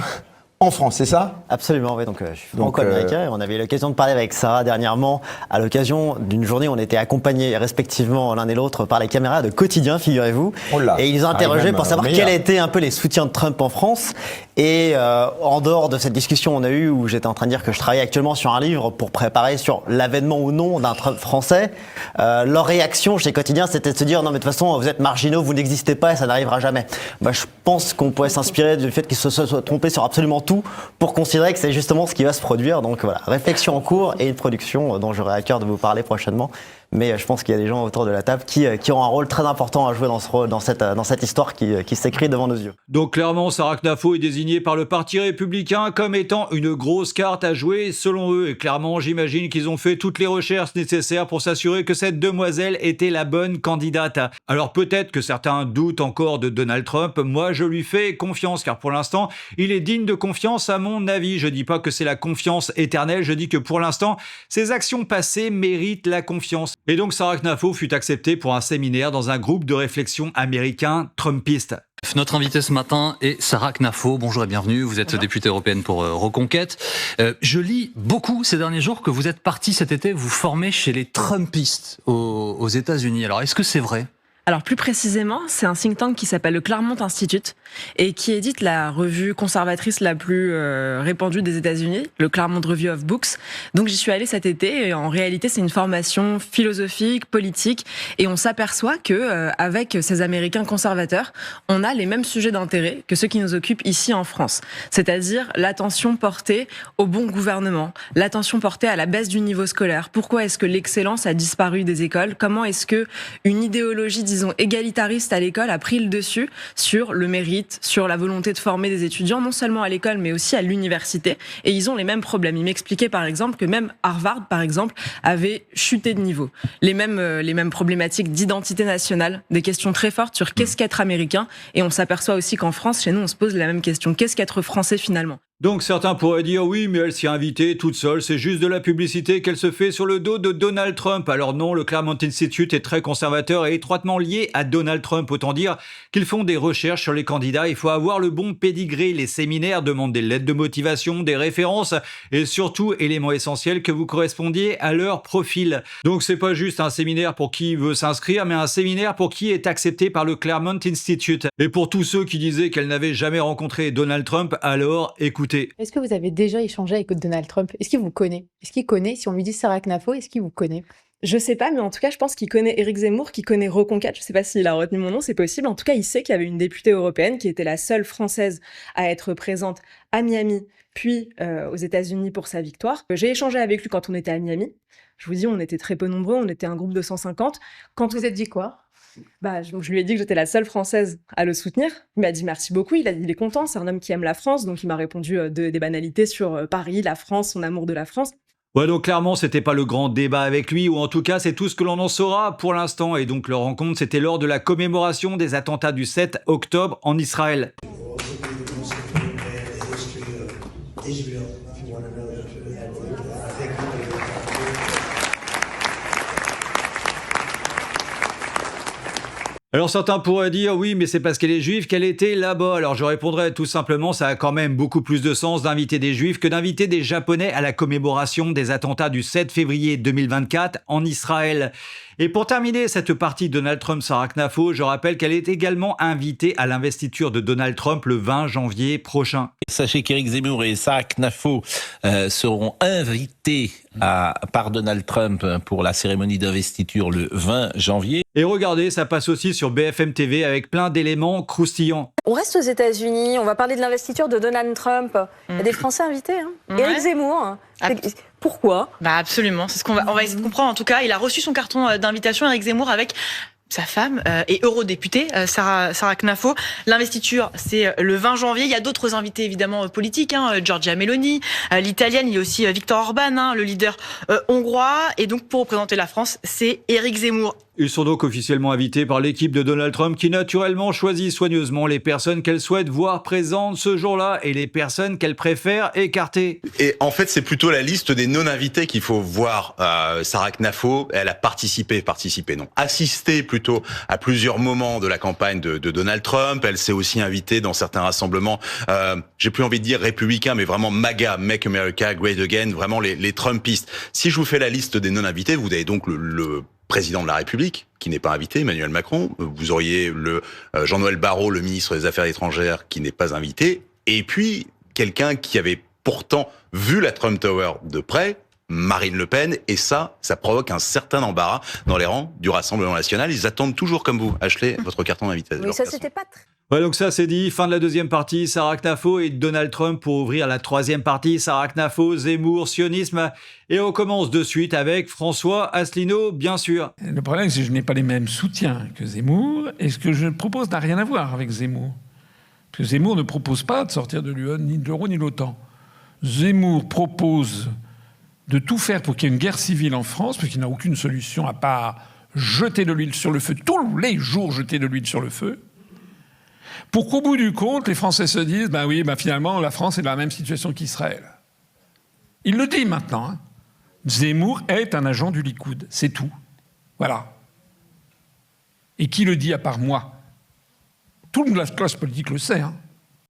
En France, c'est ça ? Absolument, oui. Donc, je suis franco-américain et on avait eu l'occasion de parler avec Sarah dernièrement à l'occasion d'une journée où on était accompagnés respectivement l'un et l'autre par les caméras de Quotidien, figurez-vous. Et ils ont interrogé pour savoir quels étaient un peu les soutiens de Trump en France. Et en dehors de cette discussion qu'on a eue où j'étais en train de dire que je travaillais actuellement sur un livre pour préparer sur l'avènement ou non d'un Trump français, leur réaction chez Quotidien, c'était de se dire non mais de toute façon vous êtes marginaux, vous n'existez pas et ça n'arrivera jamais. Je pense qu'on pourrait s'inspirer du fait qu'ils se soient trompés sur absolument tout pour considérer que c'est justement ce qui va se produire. Donc voilà, réflexion en cours et une production dont j'aurai à cœur de vous parler prochainement. Mais je pense qu'il y a des gens autour de la table qui ont un rôle très important à jouer dans cette histoire qui s'écrit devant nos yeux. Donc clairement, Sarah Knafo est désignée par le Parti républicain comme étant une grosse carte à jouer selon eux. Et clairement, j'imagine qu'ils ont fait toutes les recherches nécessaires pour s'assurer que cette demoiselle était la bonne candidate. Alors peut-être que certains doutent encore de Donald Trump. Moi, je lui fais confiance car pour l'instant, il est digne de confiance à mon avis. Je dis pas que c'est la confiance éternelle, je dis que pour l'instant, ses actions passées méritent la confiance. Et donc Sarah Knafo fut acceptée pour un séminaire dans un groupe de réflexion américain trumpiste. Notre invitée ce matin est Sarah Knafo. Bonjour et bienvenue. Vous êtes députée européenne pour Reconquête. Je lis beaucoup ces derniers jours que vous êtes partie cet été vous former chez les Trumpistes aux États-Unis. Alors est-ce que c'est vrai ? Alors plus précisément, c'est un think tank qui s'appelle le Claremont Institute et qui édite la revue conservatrice la plus répandue des États-Unis, le Claremont Review of Books. Donc j'y suis allée cet été et en réalité c'est une formation philosophique, politique et on s'aperçoit que avec ces Américains conservateurs, on a les mêmes sujets d'intérêt que ceux qui nous occupent ici en France. C'est-à-dire l'attention portée au bon gouvernement, l'attention portée à la baisse du niveau scolaire. Pourquoi est-ce que l'excellence a disparu des écoles? Comment est-ce que une idéologie, disons, égalitariste à l'école a pris le dessus sur le mérite, sur la volonté de former des étudiants, non seulement à l'école, mais aussi à l'université. Et ils ont les mêmes problèmes. Ils m'expliquaient, par exemple, que même Harvard, par exemple, avait chuté de niveau. Les mêmes problématiques d'identité nationale, des questions très fortes sur qu'est-ce qu'être américain. Et on s'aperçoit aussi qu'en France, chez nous, on se pose la même question. Qu'est-ce qu'être français, finalement? Donc certains pourraient dire oui, mais elle s'y est invitée toute seule, c'est juste de la publicité qu'elle se fait sur le dos de Donald Trump. Alors non, le Claremont Institute est très conservateur et étroitement lié à Donald Trump. Autant dire qu'ils font des recherches sur les candidats. Il faut avoir le bon pédigré. Les séminaires demandent des lettres de motivation, des références et surtout, élément essentiel, que vous correspondiez à leur profil. Donc c'est pas juste un séminaire pour qui veut s'inscrire, mais un séminaire pour qui est accepté par le Claremont Institute. Et pour tous ceux qui disaient qu'elle n'avait jamais rencontré Donald Trump, alors écoutez. Est-ce que vous avez déjà échangé avec Donald Trump? Est-ce qu'il vous connaît? Est-ce qu'il connaît? Si on lui dit Sarah Knafo, est-ce qu'il vous connaît? Je sais pas, mais en tout cas, je pense qu'il connaît Éric Zemmour, qu'il connaît Reconquête. Je sais pas s'il a retenu mon nom, c'est possible. En tout cas, il sait qu'il y avait une députée européenne qui était la seule française à être présente à Miami, puis aux États-Unis pour sa victoire. J'ai échangé avec lui quand on était à Miami. Je vous dis, on était très peu nombreux, on était un groupe de 150. Quand vous êtes dit quoi? Je lui ai dit que j'étais la seule Française à le soutenir. Il m'a dit merci beaucoup, il est content, c'est un homme qui aime la France, donc il m'a répondu des banalités sur Paris, la France, son amour de la France. Ouais, donc clairement, c'était pas le grand débat avec lui, ou en tout cas, c'est tout ce que l'on en saura pour l'instant. Et donc, leur rencontre, c'était lors de la commémoration des attentats du 7 octobre en Israël. Alors certains pourraient dire oui, mais c'est parce qu'elle est juive qu'elle était là-bas. Alors je répondrais tout simplement, ça a quand même beaucoup plus de sens d'inviter des juifs que d'inviter des japonais à la commémoration des attentats du 7 février 2024 en Israël. Et pour terminer cette partie Donald Trump-Sarah Knafo, je rappelle qu'elle est également invitée à l'investiture de Donald Trump le 20 janvier prochain. Sachez qu'Éric Zemmour et Sarah Knafo seront invités par Donald Trump pour la cérémonie d'investiture le 20 janvier. Et regardez, ça passe aussi sur BFM TV avec plein d'éléments croustillants. On reste aux États-Unis, on va parler de l'investiture de Donald Trump. Il y a des Français invités, hein. Ouais. Éric Zemmour. Pourquoi? Absolument, c'est ce qu'on va essayer de comprendre. En tout cas, il a reçu son carton d'invitation, Éric Zemmour, avec sa femme et eurodéputée, Sarah Knafo. L'investiture, c'est le 20 janvier. Il y a d'autres invités, évidemment, politiques, Giorgia Meloni, l'italienne, il y a aussi Viktor Orban, le leader hongrois. Et donc, pour représenter la France, c'est Éric Zemmour. Ils sont donc officiellement invités par l'équipe de Donald Trump qui naturellement choisit soigneusement les personnes qu'elle souhaite voir présentes ce jour-là et les personnes qu'elle préfère écarter. Et en fait, c'est plutôt la liste des non-invités qu'il faut voir. Sarah Knafo, elle a participé non, assisté plutôt à plusieurs moments de la campagne de Donald Trump. Elle s'est aussi invitée dans certains rassemblements, j'ai plus envie de dire républicains, mais vraiment MAGA, Make America Great Again, vraiment les Trumpistes. Si je vous fais la liste des non-invités, vous avez donc le président de la République, qui n'est pas invité, Emmanuel Macron. Vous auriez le Jean-Noël Barrot, le ministre des Affaires étrangères, qui n'est pas invité. Et puis, quelqu'un qui avait pourtant vu la Trump Tower de près, Marine Le Pen. Et ça provoque un certain embarras dans les rangs du Rassemblement national. Ils attendent toujours, comme vous, Ashley, votre carton d'invitation. Oui, ça, c'était pas très... Ouais, donc ça c'est dit, fin de la deuxième partie, Sarah Knafo et Donald Trump pour ouvrir la troisième partie, Sarah Knafo, Zemmour, sionisme. Et on commence de suite avec François Asselineau, bien sûr. Le problème, c'est que je n'ai pas les mêmes soutiens que Zemmour, et ce que je propose n'a rien à voir avec Zemmour. Parce que Zemmour ne propose pas de sortir de l'UE, ni de l'euro, ni de l'OTAN. Zemmour propose de tout faire pour qu'il y ait une guerre civile en France, parce qu'il n'a aucune solution à part jeter de l'huile sur le feu, tous les jours jeter de l'huile sur le feu, pour qu'au bout du compte, les Français se disent finalement, la France est dans la même situation qu'Israël. Il le dit maintenant. Zemmour est un agent du Likoud, c'est tout. Voilà. Et qui le dit à part moi? Toute la classe politique le sait.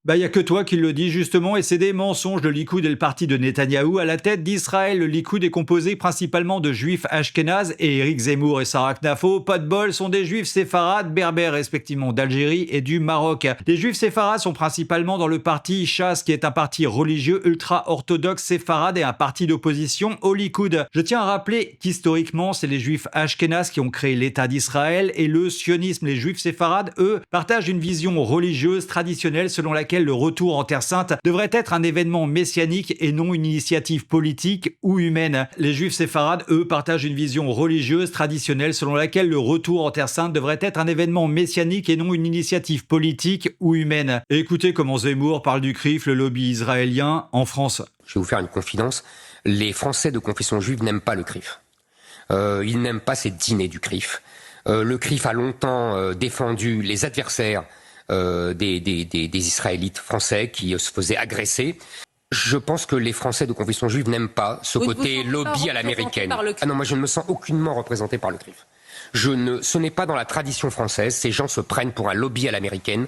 Bah, y a que toi qui le dis justement, et c'est des mensonges. Le Likoud est le parti de Netanyahou à la tête d'Israël. Le Likoud est composé principalement de juifs ashkénazes et Éric Zemmour et Sarah Knafo, pas de bol, sont des juifs séfarades, berbères respectivement d'Algérie et du Maroc. Les juifs séfarades sont principalement dans le parti Shas, qui est un parti religieux ultra-orthodoxe séfarade et un parti d'opposition au Likoud. Je tiens à rappeler qu'historiquement, c'est les juifs ashkénazes qui ont créé l'État d'Israël et le sionisme. Les juifs séfarades, eux, partagent une vision religieuse traditionnelle selon laquelle le retour en Terre Sainte devrait être un événement messianique et non une initiative politique ou humaine. Les juifs séfarades, eux, partagent une vision religieuse traditionnelle selon laquelle le retour en Terre Sainte devrait être un événement messianique et non une initiative politique ou humaine. Et écoutez comment Zemmour parle du CRIF, le lobby israélien, en France. Je vais vous faire une confidence. Les Français de confession juive n'aiment pas le CRIF. Ils n'aiment pas ces dîners du CRIF. Le CRIF a longtemps défendu les adversaires des Israélites français qui se faisaient agresser. Je pense que les Français de confession juive n'aiment pas ce côté lobby à l'américaine. Ah non, moi je ne me sens aucunement représenté par le CRIF. Ce n'est pas dans la tradition française, ces gens se prennent pour un lobby à l'américaine.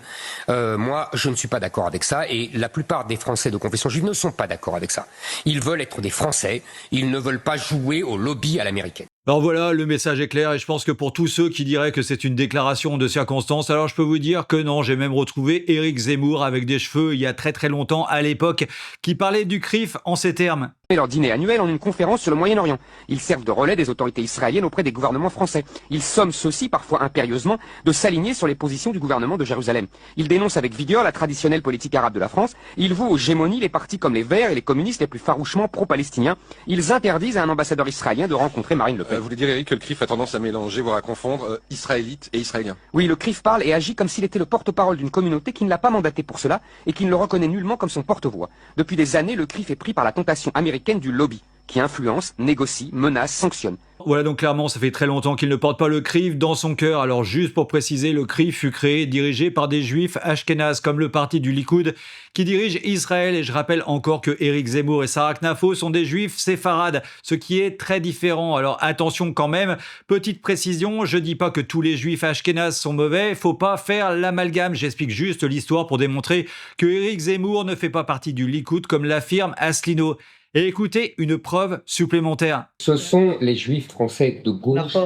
Moi, je ne suis pas d'accord avec ça, et la plupart des Français de confession juive ne sont pas d'accord avec ça. Ils veulent être des Français, ils ne veulent pas jouer au lobby à l'américaine. Alors voilà, le message est clair et je pense que pour tous ceux qui diraient que c'est une déclaration de circonstance, alors je peux vous dire que non, j'ai même retrouvé Éric Zemmour avec des cheveux il y a très très longtemps à l'époque qui parlait du CRIF en ces termes. Leur dîner annuel en une conférence sur le Moyen-Orient. Ils servent de relais des autorités israéliennes auprès des gouvernements français. Ils somment ceux-ci, parfois impérieusement, de s'aligner sur les positions du gouvernement de Jérusalem. Ils dénoncent avec vigueur la traditionnelle politique arabe de la France. Ils vouent aux gémonies les partis comme les Verts et les communistes les plus farouchement pro-palestiniens. Ils interdisent à un ambassadeur israélien de rencontrer Marine Le Pen. Vous voulez dire, Eric, que le CRIF a tendance à mélanger, voire à confondre israélites et israéliens? Oui, le CRIF parle et agit comme s'il était le porte-parole d'une communauté qui ne l'a pas mandaté pour cela et qui ne le reconnaît nullement comme son porte-voix. Depuis des années, le CRIF est pris par la tentation américaine du lobby, qui influence, négocie, menace, sanctionne. Voilà, donc clairement, ça fait très longtemps qu'il ne porte pas le CRIF dans son cœur. Alors juste pour préciser, le CRIF fut créé et dirigé par des juifs ashkénazes, comme le parti du Likoud, qui dirige Israël. Et je rappelle encore que Éric Zemmour et Sarah Knafo sont des juifs séfarades, ce qui est très différent. Alors attention quand même, petite précision, je dis pas que tous les juifs ashkénazes sont mauvais, faut pas faire l'amalgame. J'explique juste l'histoire pour démontrer que Éric Zemmour ne fait pas partie du Likoud, comme l'affirme Asselineau. Et écoutez, une preuve supplémentaire. Ce sont les juifs français de gauche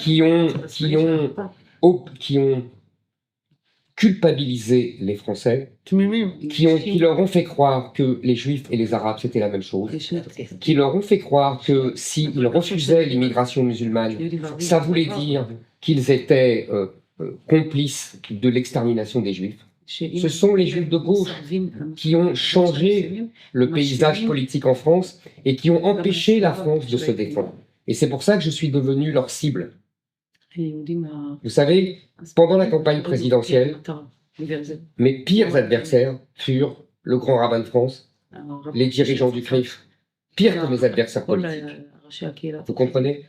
qui ont culpabilisé les Français, qui leur ont fait croire que les juifs et les arabes c'était la même chose, qui leur ont fait croire que s'ils refusaient l'immigration musulmane, ça voulait dire qu'ils étaient complices de l'extermination des juifs. Ce sont les juifs de gauche qui ont changé le paysage politique en France et qui ont empêché la France de se défendre. Et c'est pour ça que je suis devenu leur cible. Vous savez, pendant la campagne présidentielle, mes pires adversaires furent le grand rabbin de France, les dirigeants du CRIF, pire que mes adversaires politiques. Vous comprenez ?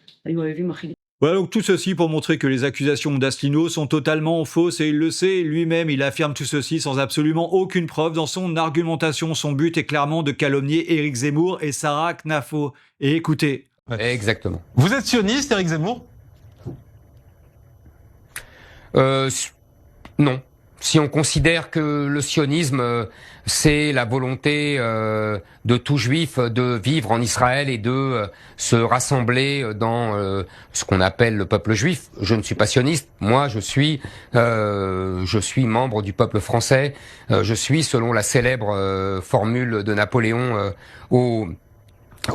Voilà, donc tout ceci pour montrer que les accusations d'Asselineau sont totalement fausses et il le sait lui-même, il affirme tout ceci sans absolument aucune preuve dans son argumentation. Son but est clairement de calomnier Éric Zemmour et Sarah Knafo. Et écoutez. Ouais. Exactement. Vous êtes sioniste, Éric Zemmour ? Non. Si on considère que le sionisme, c'est la volonté de tout juif de vivre en Israël et de se rassembler dans ce qu'on appelle le peuple juif, je ne suis pas sioniste. Moi, je suis membre du peuple français. Je suis, selon la célèbre formule de Napoléon au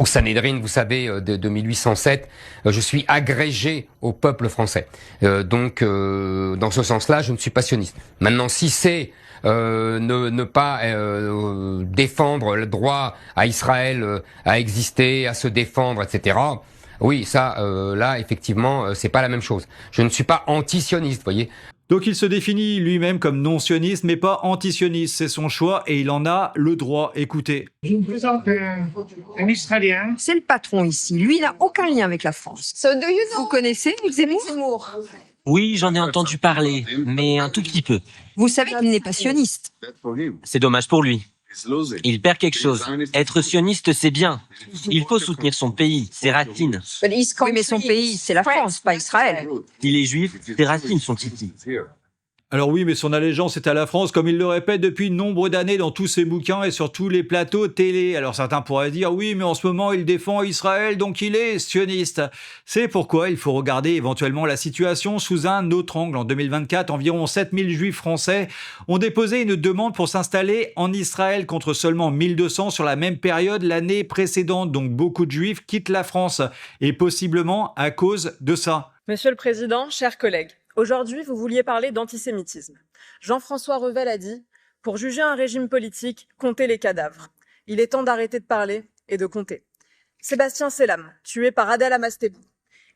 Sanhédrin, vous savez, de 1807, je suis agrégé au peuple français. Donc, dans ce sens-là, je ne suis pas sioniste. Maintenant, si c'est ne pas défendre le droit à Israël à exister, à se défendre, etc., oui, ça, là, effectivement, c'est pas la même chose. Je ne suis pas anti-sioniste, vous voyez. Donc il se définit lui-même comme non-sioniste, mais pas anti-sioniste. C'est son choix et il en a le droit. Écoutez. Je vous présente un Israélien. C'est le patron ici. Lui, il n'a aucun lien avec la France. Vous connaissez Éric Zemmour ? Oui, j'en ai entendu parler, mais un tout petit peu. Vous savez qu'il n'est pas sioniste. C'est dommage pour lui. Il perd quelque chose. Être sioniste, c'est bien. Il faut soutenir son pays, ses racines. Oui, mais son pays, c'est la France, pas Israël. Il est juif, ses racines sont ici. Alors oui, mais son allégeance est à la France, comme il le répète depuis nombre d'années dans tous ses bouquins et sur tous les plateaux télé. Alors certains pourraient dire, oui, mais en ce moment, il défend Israël, donc il est sioniste. C'est pourquoi il faut regarder éventuellement la situation sous un autre angle. En 2024, environ 7000 juifs français ont déposé une demande pour s'installer en Israël contre seulement 1200 sur la même période l'année précédente. Donc beaucoup de juifs quittent la France, et possiblement à cause de ça. Monsieur le Président, chers collègues, aujourd'hui, vous vouliez parler d'antisémitisme. Jean-François Revel a dit « Pour juger un régime politique, comptez les cadavres. Il est temps d'arrêter de parler et de compter. » Sébastien Selam, tué par Adel Amastebou.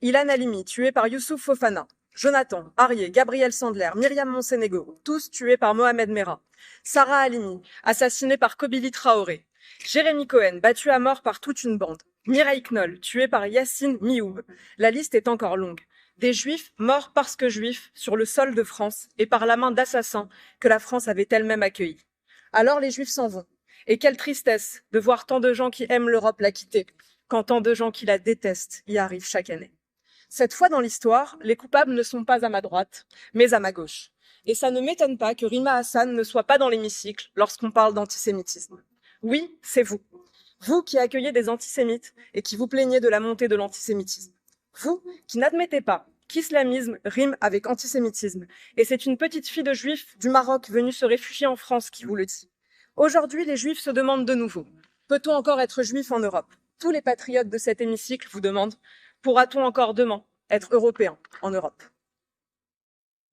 Ilan Halimi, tué par Youssouf Fofana. Jonathan, Arié, Gabriel Sandler, Myriam Monsénégo, tous tués par Mohamed Merah. Sarah Halimi, assassinée par Kobili Traoré. Jérémy Cohen, battu à mort par toute une bande. Mireille Knoll, tué par Yassine Mioub. La liste est encore longue. Des juifs morts parce que juifs sur le sol de France et par la main d'assassins que la France avait elle-même accueillis. Alors les juifs s'en vont. Et quelle tristesse de voir tant de gens qui aiment l'Europe la quitter, quand tant de gens qui la détestent y arrivent chaque année. Cette fois dans l'histoire, les coupables ne sont pas à ma droite, mais à ma gauche. Et ça ne m'étonne pas que Rima Hassan ne soit pas dans l'hémicycle lorsqu'on parle d'antisémitisme. Oui, c'est vous. Vous qui accueillez des antisémites et qui vous plaignez de la montée de l'antisémitisme. Vous qui n'admettez pas qu'islamisme rime avec antisémitisme. Et c'est une petite fille de juif du Maroc venue se réfugier en France qui vous le dit. Aujourd'hui, les juifs se demandent de nouveau. Peut-on encore être juif en Europe? Tous les patriotes de cet hémicycle vous demandent, pourra-t-on encore demain être européen en Europe?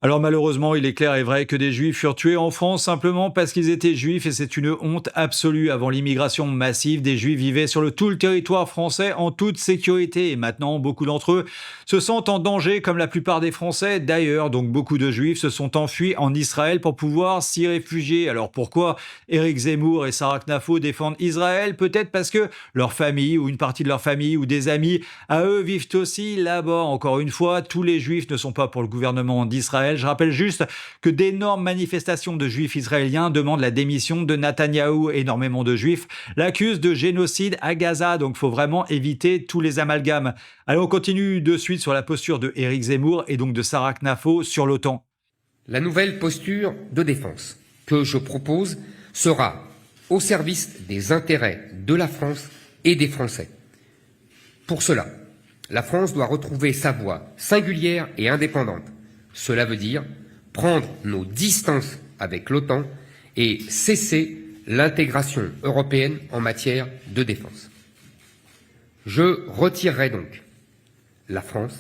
Alors malheureusement, il est clair et vrai que des juifs furent tués en France simplement parce qu'ils étaient juifs, et c'est une honte absolue. Avant l'immigration massive, des juifs vivaient sur tout le territoire français en toute sécurité, et maintenant beaucoup d'entre eux se sentent en danger comme la plupart des Français d'ailleurs. Donc beaucoup de juifs se sont enfuis en Israël pour pouvoir s'y réfugier. Alors pourquoi Éric Zemmour et Sarah Knafo défendent Israël? Peut-être parce que leur famille ou une partie de leur famille ou des amis à eux vivent aussi là-bas. Encore une fois, tous les juifs ne sont pas pour le gouvernement d'Israël. Je rappelle juste que d'énormes manifestations de juifs israéliens demandent la démission de Netanyahou. Énormément de juifs l'accusent de génocide à Gaza, donc il faut vraiment éviter tous les amalgames. Allez, on continue de suite sur la posture de Éric Zemmour et donc de Sarah Knafo sur l'OTAN. La nouvelle posture de défense que je propose sera au service des intérêts de la France et des Français. Pour cela, la France doit retrouver sa voix singulière et indépendante. Cela veut dire prendre nos distances avec l'OTAN et cesser l'intégration européenne en matière de défense. Je retirerai donc la France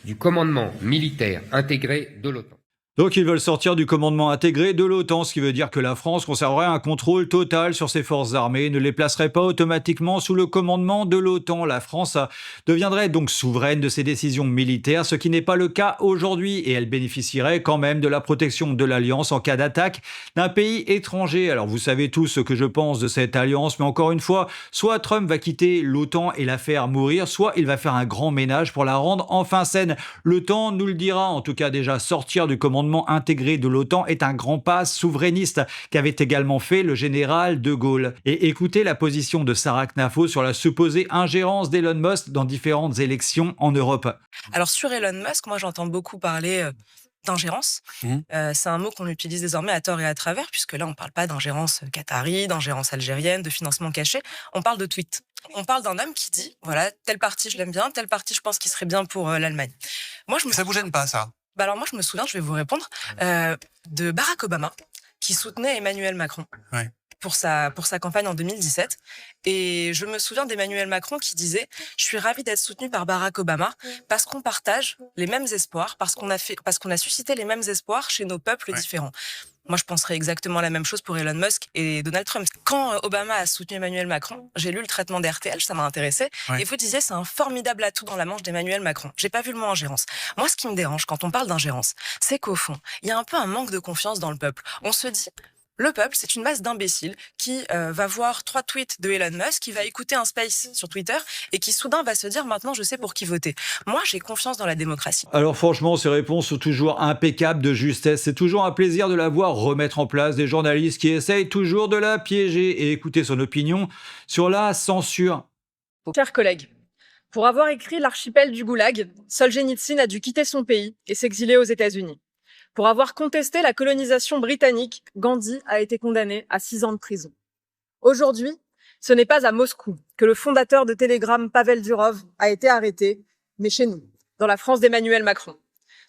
du commandement militaire intégré de l'OTAN. Donc ils veulent sortir du commandement intégré de l'OTAN, ce qui veut dire que la France conserverait un contrôle total sur ses forces armées et ne les placerait pas automatiquement sous le commandement de l'OTAN. La France deviendrait donc souveraine de ses décisions militaires, ce qui n'est pas le cas aujourd'hui, et elle bénéficierait quand même de la protection de l'Alliance en cas d'attaque d'un pays étranger. Alors vous savez tous ce que je pense de cette alliance, mais encore une fois, soit Trump va quitter l'OTAN et la faire mourir, soit il va faire un grand ménage pour la rendre enfin saine. Le temps nous le dira. En tout cas, déjà sortir du commandement intégré de l'OTAN est un grand pas souverainiste qu'avait également fait le général de Gaulle. Et écoutez la position de Sarah Knafo sur la supposée ingérence d'Elon Musk dans différentes élections en Europe. Alors sur Elon Musk, moi j'entends beaucoup parler d'ingérence. C'est un mot qu'on utilise désormais à tort et à travers, puisque là on ne parle pas d'ingérence qatari, d'ingérence algérienne, de financement caché, on parle de tweets. On parle d'un homme qui dit, voilà, telle partie je l'aime bien, telle partie je pense qu'il serait bien pour l'Allemagne. Ça vous gêne pas ça? Alors moi je me souviens, je vais vous répondre, de Barack Obama qui soutenait Emmanuel Macron pour sa campagne en 2017. Et je me souviens d'Emmanuel Macron qui disait « Je suis ravi d'être soutenu par Barack Obama parce qu'on partage les mêmes espoirs, parce qu'on a suscité les mêmes espoirs chez nos peuples différents. » Moi, je penserais exactement la même chose pour Elon Musk et Donald Trump. Quand Obama a soutenu Emmanuel Macron, j'ai lu le traitement d'RTL, ça m'a intéressé. Et vous disiez, c'est un formidable atout dans la manche d'Emmanuel Macron. J'ai pas vu le mot ingérence. Moi, ce qui me dérange quand on parle d'ingérence, c'est qu'au fond, il y a un peu un manque de confiance dans le peuple. On se dit, le peuple, c'est une masse d'imbéciles qui va voir 3 tweets de Elon Musk, qui va écouter un space sur Twitter et qui soudain va se dire maintenant je sais pour qui voter. Moi, j'ai confiance dans la démocratie. Alors franchement, ces réponses sont toujours impeccables de justesse. C'est toujours un plaisir de la voir remettre en place des journalistes qui essayent toujours de la piéger, et écouter son opinion sur la censure. Chers collègues, pour avoir écrit L'archipel du Goulag, Solzhenitsyn a dû quitter son pays et s'exiler aux États-Unis. Pour avoir contesté la colonisation britannique, Gandhi a été condamné à 6 ans de prison. Aujourd'hui, ce n'est pas à Moscou que le fondateur de Telegram, Pavel Durov, a été arrêté, mais chez nous, dans la France d'Emmanuel Macron.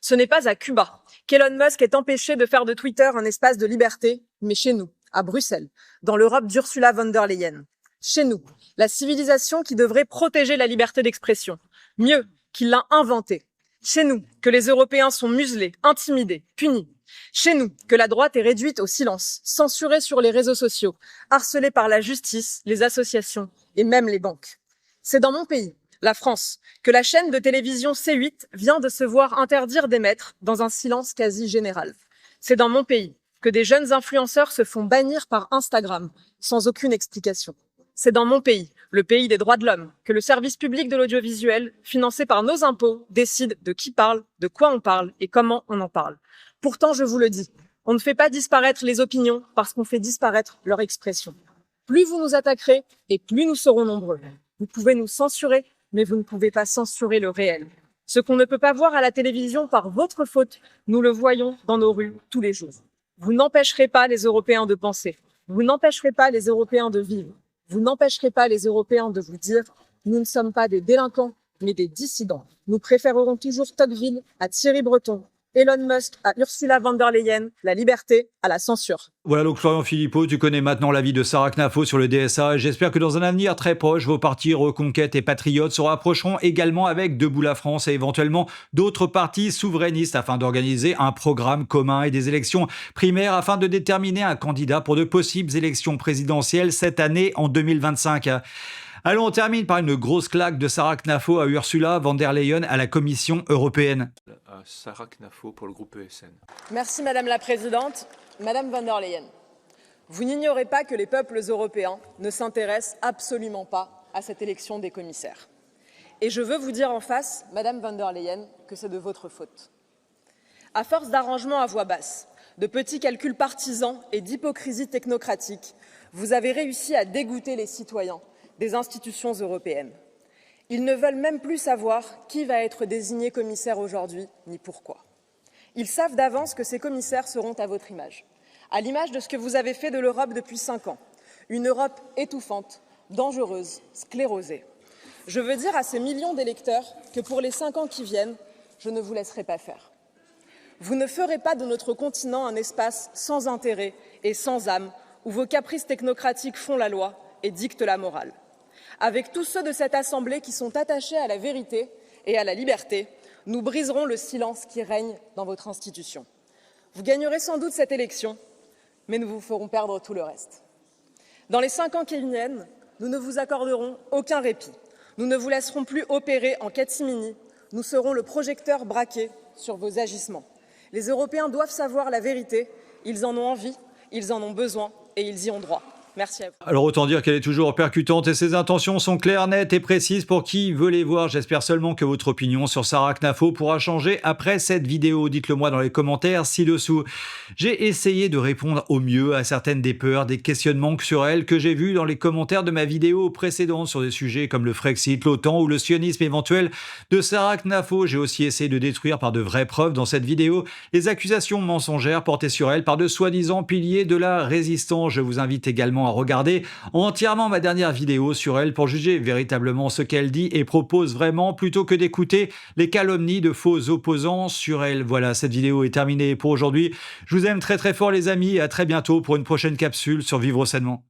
Ce n'est pas à Cuba qu'Elon Musk est empêché de faire de Twitter un espace de liberté, mais chez nous, à Bruxelles, dans l'Europe d'Ursula von der Leyen. Chez nous, la civilisation qui devrait protéger la liberté d'expression, mieux qu'il l'a inventée. Chez nous, que les Européens sont muselés, intimidés, punis. Chez nous, que la droite est réduite au silence, censurée sur les réseaux sociaux, harcelée par la justice, les associations et même les banques. C'est dans mon pays, la France, que la chaîne de télévision C8 vient de se voir interdire d'émettre dans un silence quasi général. C'est dans mon pays que des jeunes influenceurs se font bannir par Instagram, sans aucune explication. C'est dans mon pays, le pays des droits de l'homme, que le service public de l'audiovisuel, financé par nos impôts, décide de qui parle, de quoi on parle et comment on en parle. Pourtant, je vous le dis, on ne fait pas disparaître les opinions parce qu'on fait disparaître leur expression. Plus vous nous attaquerez et plus nous serons nombreux. Vous pouvez nous censurer, mais vous ne pouvez pas censurer le réel. Ce qu'on ne peut pas voir à la télévision par votre faute, nous le voyons dans nos rues tous les jours. Vous n'empêcherez pas les Européens de penser. Vous n'empêcherez pas les Européens de vivre. Vous n'empêcherez pas les Européens de vous dire « Nous ne sommes pas des délinquants, mais des dissidents. Nous préférerons toujours Tocqueville à Thierry Breton, Elon Musk à Ursula von der Leyen, la liberté à la censure. » Voilà donc Florian Philippot, tu connais maintenant l'avis de Sarah Knafo sur le DSA et j'espère que dans un avenir très proche, vos partis Reconquête et Patriotes se rapprocheront également avec Debout la France et éventuellement d'autres partis souverainistes afin d'organiser un programme commun et des élections primaires afin de déterminer un candidat pour de possibles élections présidentielles cette année en 2025. Allons, on termine par une grosse claque de Sarah Knafo à Ursula von der Leyen à la Commission européenne. Sarah Knafo pour le groupe ESN. Merci Madame la Présidente. Madame von der Leyen, vous n'ignorez pas que les peuples européens ne s'intéressent absolument pas à cette élection des commissaires. Et je veux vous dire en face, Madame von der Leyen, que c'est de votre faute. À force d'arrangements à voix basse, de petits calculs partisans et d'hypocrisie technocratique, vous avez réussi à dégoûter les citoyens des institutions européennes. Ils ne veulent même plus savoir qui va être désigné commissaire aujourd'hui, ni pourquoi. Ils savent d'avance que ces commissaires seront à votre image, à l'image de ce que vous avez fait de l'Europe depuis 5 ans, une Europe étouffante, dangereuse, sclérosée. Je veux dire à ces millions d'électeurs que pour les 5 ans qui viennent, je ne vous laisserai pas faire. Vous ne ferez pas de notre continent un espace sans intérêt et sans âme, où vos caprices technocratiques font la loi et dictent la morale. Avec tous ceux de cette Assemblée qui sont attachés à la vérité et à la liberté, nous briserons le silence qui règne dans votre institution. Vous gagnerez sans doute cette élection, mais nous vous ferons perdre tout le reste. Dans les 5 ans qui viennent, nous ne vous accorderons aucun répit. Nous ne vous laisserons plus opérer en catimini. Nous serons le projecteur braqué sur vos agissements. Les Européens doivent savoir la vérité. Ils en ont envie, ils en ont besoin et ils y ont droit. Merci à vous. Alors autant dire qu'elle est toujours percutante et ses intentions sont claires, nettes et précises pour qui veut les voir. J'espère seulement que votre opinion sur Sarah Knafo pourra changer après cette vidéo. Dites-le moi dans les commentaires ci-dessous. J'ai essayé de répondre au mieux à certaines des peurs, des questionnements sur elle que j'ai vus dans les commentaires de ma vidéo précédente sur des sujets comme le Frexit, l'OTAN ou le sionisme éventuel de Sarah Knafo. J'ai aussi essayé de détruire par de vraies preuves dans cette vidéo les accusations mensongères portées sur elle par de soi-disant piliers de la résistance. Je vous invite également à regarder entièrement ma dernière vidéo sur elle pour juger véritablement ce qu'elle dit et propose vraiment plutôt que d'écouter les calomnies de faux opposants sur elle. Voilà, cette vidéo est terminée pour aujourd'hui. Je vous aime très très fort les amis et à très bientôt pour une prochaine capsule sur Vivre sainement.